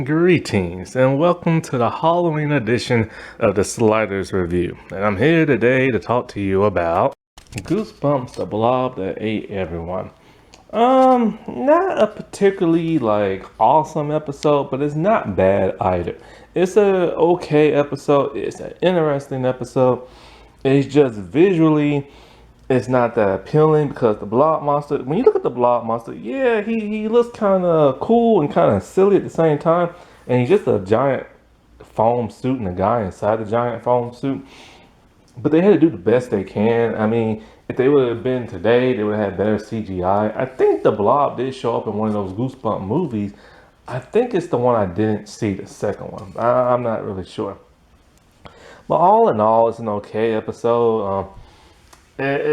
Greetings and welcome to the Halloween edition of the Sliders Review. And I'm here today to talk to you about Goosebumps, the blob that ate everyone. Not a particularly awesome episode, but it's not bad either. It's a okay episode. It's an interesting episode. It's just visually, it's not that appealing because the blob monster, when you look at the blob monster, yeah, he looks kind of cool and kind of silly at the same time. And he's just a giant foam suit and a guy inside the giant foam suit. But they had to do the best they can. I mean, if they would have been today, they would have had better CGI. I think the blob did show up in one of those Goosebump movies. I think it's the one I didn't see, the second one. I'm not really sure. But all in all, it's an okay episode. I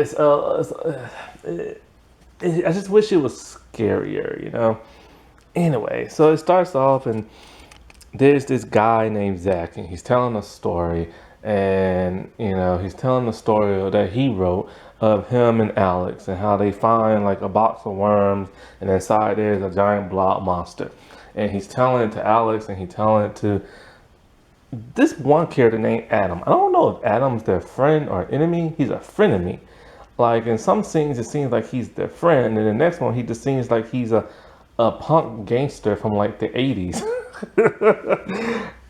just wish it was scarier, you know. Anyway, so it starts off, and there's this guy named Zach, and he's telling a story, and he's telling the story that he wrote of him and Alex, and how they find like a box of worms, and inside there's a giant blob monster, and he's telling it to Alex, and he's telling it to this one character named Adam. I don't know if Adam's their friend or enemy. He's a frenemy. Like in some scenes, it seems like he's their friend, and the next one, he just seems like he's a punk gangster from like the 80s.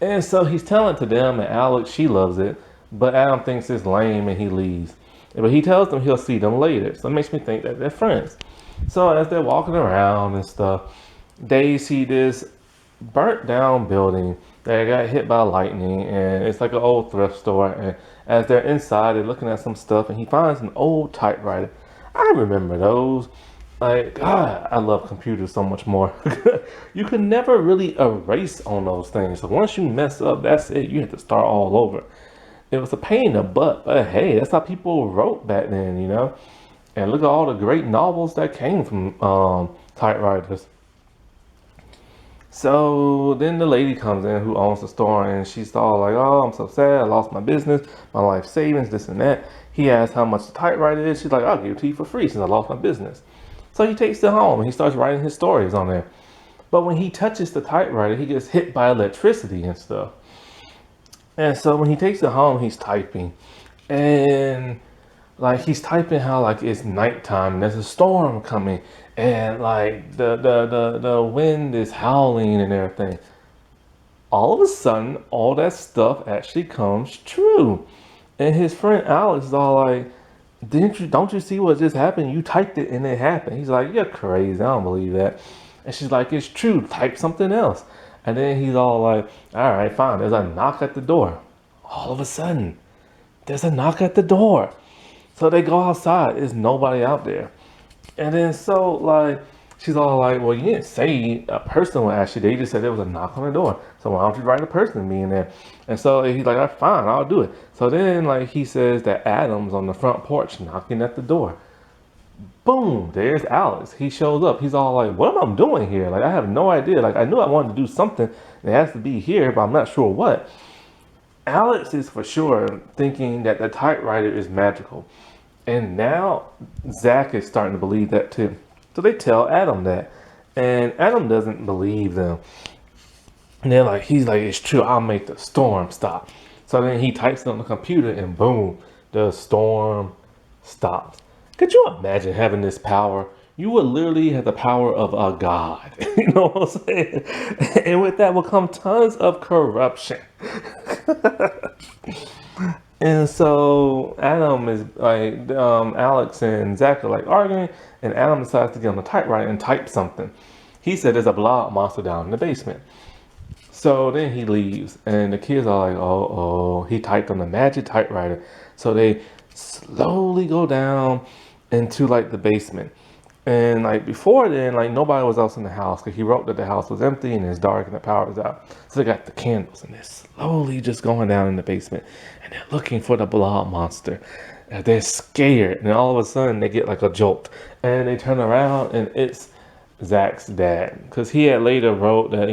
And so he's telling to them, and Alex, she loves it, but Adam thinks it's lame and he leaves. But he tells them he'll see them later. So it makes me think that they're friends. So as they're walking around and stuff, they see this burnt down building that got hit by lightning, and it's like an old thrift store. And as they're inside, they're looking at some stuff, and he finds an old typewriter. I remember those. Like, God, I love computers so much more. You can never really erase on those things. So once you mess up, that's it. You have to start all over. It was a pain in the butt, but hey, that's how people wrote back then, you know? And look at all the great novels that came from typewriters. So then the lady comes in who owns the store, and she's all like, oh, I'm so sad. I lost my business, my life savings, this and that. He asks how much the typewriter is. She's like, I'll give it to you for free since I lost my business. So he takes it home and he starts writing his stories on there. But when he touches the typewriter, he gets hit by electricity and stuff. And so when he takes it home, he's typing. And like he's typing how like it's nighttime and there's a storm coming, and like the wind is howling and everything. All of a sudden, all that stuff actually comes true. And his friend Alex is all like, don't you see what just happened? You typed it and it happened. He's like, you're crazy. I don't believe that. And she's like, it's true. Type something else. And then he's all like, all right, fine. There's a knock at the door. All of a sudden, there's a knock at the door. So they go outside. There's nobody out there. And then so like, she's all like, well, you didn't say a person would actually. They just said there was a knock on the door. So why don't you write a person being there? And so he's like, "That's fine, I'll do it." So then like he says that Adam's on the front porch knocking at the door. Boom, there's Alex. He shows up. He's all like, what am I doing here? Like, I have no idea. Like, I knew I wanted to do something. It has to be here, but I'm not sure what. Alex is for sure thinking that the typewriter is magical. And now Zach is starting to believe that too. So they tell Adam that. And Adam doesn't believe them. And they're like, he's like, it's true, I'll make the storm stop. So then he types it on the computer and boom, the storm stops. Could you imagine having this power? You would literally have the power of a god. You know what I'm saying? And with that will come tons of corruption. And so Adam is like, Alex and Zach are like arguing, and Adam decides to get on the typewriter and type something. He said there's a blob monster down in the basement. So then he leaves, and the kids are like, oh, he typed on the magic typewriter. So they slowly go down into like the basement. And like before then, like nobody was else in the house because he wrote that the house was empty and it's dark and the power is out. So they got the candles and they're slowly just going down in the basement and they're looking for the blob monster. And they're scared, and all of a sudden they get like a jolt and they turn around and it's Zach's dad, because he had later wrote that,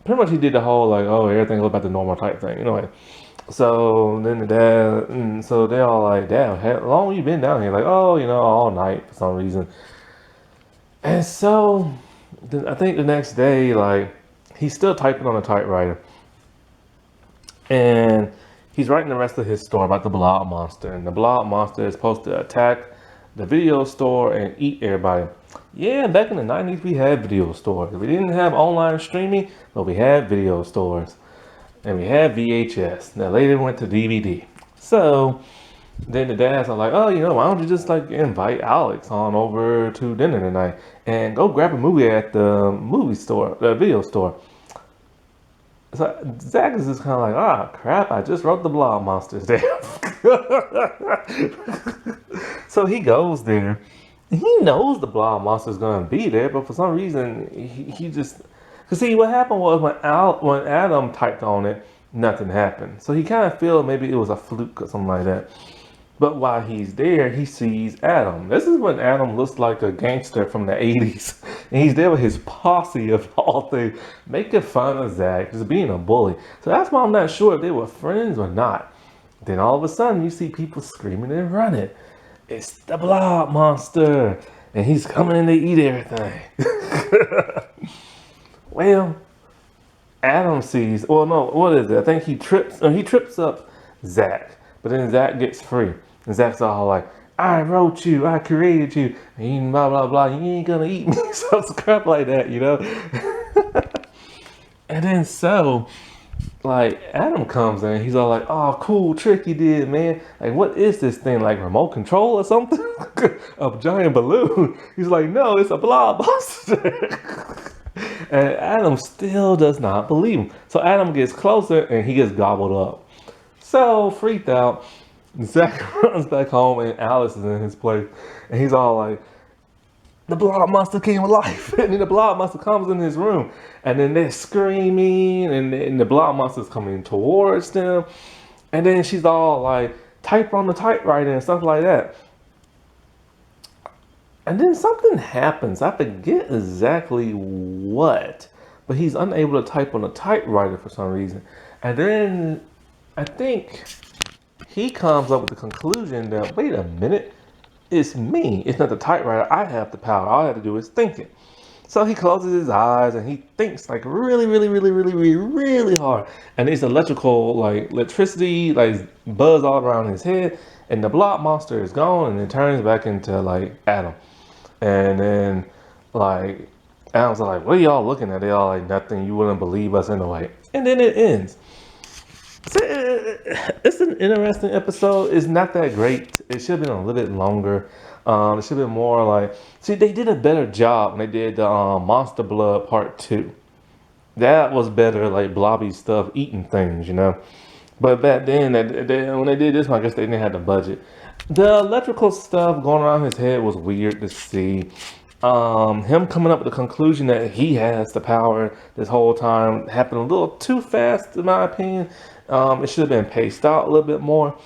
pretty much he did the whole like, oh, everything goes back to normal type thing, So then the dad, so they're all like, Dad, how long have you been down here? Like, oh, all night for some reason. And so then I think the next day, like, he's still typing on a typewriter, and he's writing the rest of his story about the blob monster. And the blob monster is supposed to attack the video store and eat everybody. Yeah, back in the 90s, we had video stores. We didn't have online streaming, but we had video stores. And we had VHS. Now later went to DVD. So then the dads are like, oh, why don't you just like invite Alex on over to dinner tonight and go grab a movie at the movie store, the video store. So Zach is just kind of like, crap, I just wrote the blob monsters there. So he goes there. He knows the blob monster is going to be there, but for some reason, he just... Because see, what happened was when Adam typed on it, nothing happened. So he kind of feel maybe it was a fluke or something like that. But while he's there, he sees Adam. This is when Adam looks like a gangster from the 80s. And he's there with his posse of all things, making fun of Zach, just being a bully. So that's why I'm not sure if they were friends or not. Then all of a sudden, you see people screaming and running. It's the blob monster. And he's coming in to eat everything. Well, Adam sees, well, no, what is it? I think he trips up Zach. But then Zach gets free. And Zach's all like, I wrote you, I created you, and blah, blah, blah, you ain't gonna eat me. Some crap like that, And then so, like, Adam comes in, he's all like, oh, cool trick you did, man. Like, what is this thing, like remote control or something? A giant balloon. He's like, no, it's a blob monster. And Adam still does not believe him. So Adam gets closer and he gets gobbled up. So freaked out, Zach runs back home and Alice is in his place. And he's all like, the blob monster came alive. And then the blob monster comes in his room. And then they're screaming and the blob monster's coming towards them. And then she's all like, type on the typewriter and stuff like that. And then something happens. I forget exactly what. But he's unable to type on a typewriter for some reason. And then I think he comes up with the conclusion that, wait a minute, it's me. It's not the typewriter. I have the power. All I have to do is think it. So he closes his eyes and he thinks like really, really, really, really, really, really hard. And it's electricity, like buzz all around his head. And the blob monster is gone and it turns back into like Adam. And then like Adam's like, what are y'all looking at? They all like, nothing. You wouldn't believe us anyway. And then it ends. So it's an interesting episode. It's not that great. It should have been a little bit longer. It should have been more like... See, they did a better job when they did the Monster Blood Part 2. That was better, like blobby stuff, eating things, But back then, when they did this one, I guess they didn't have the budget. The electrical stuff going around his head was weird to see. Him coming up with the conclusion that he has the power this whole time happened a little too fast, in my opinion. It should have been paced out a little bit more.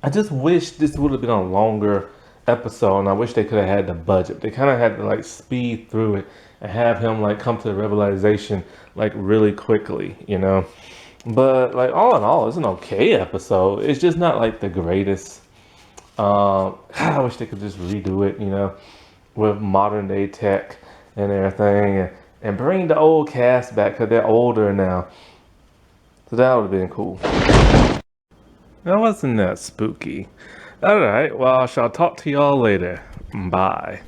I just wish this would have been a longer episode, and I wish they could have had the budget. They kind of had to like speed through it and have him like come to the realization like really quickly, But like all in all, it's an okay episode. It's just not like the greatest. I wish they could just redo it, with modern day tech and everything, and bring the old cast back because they're older now. So that would have been cool. That wasn't that spooky. Alright, well, I shall talk to y'all later. Bye.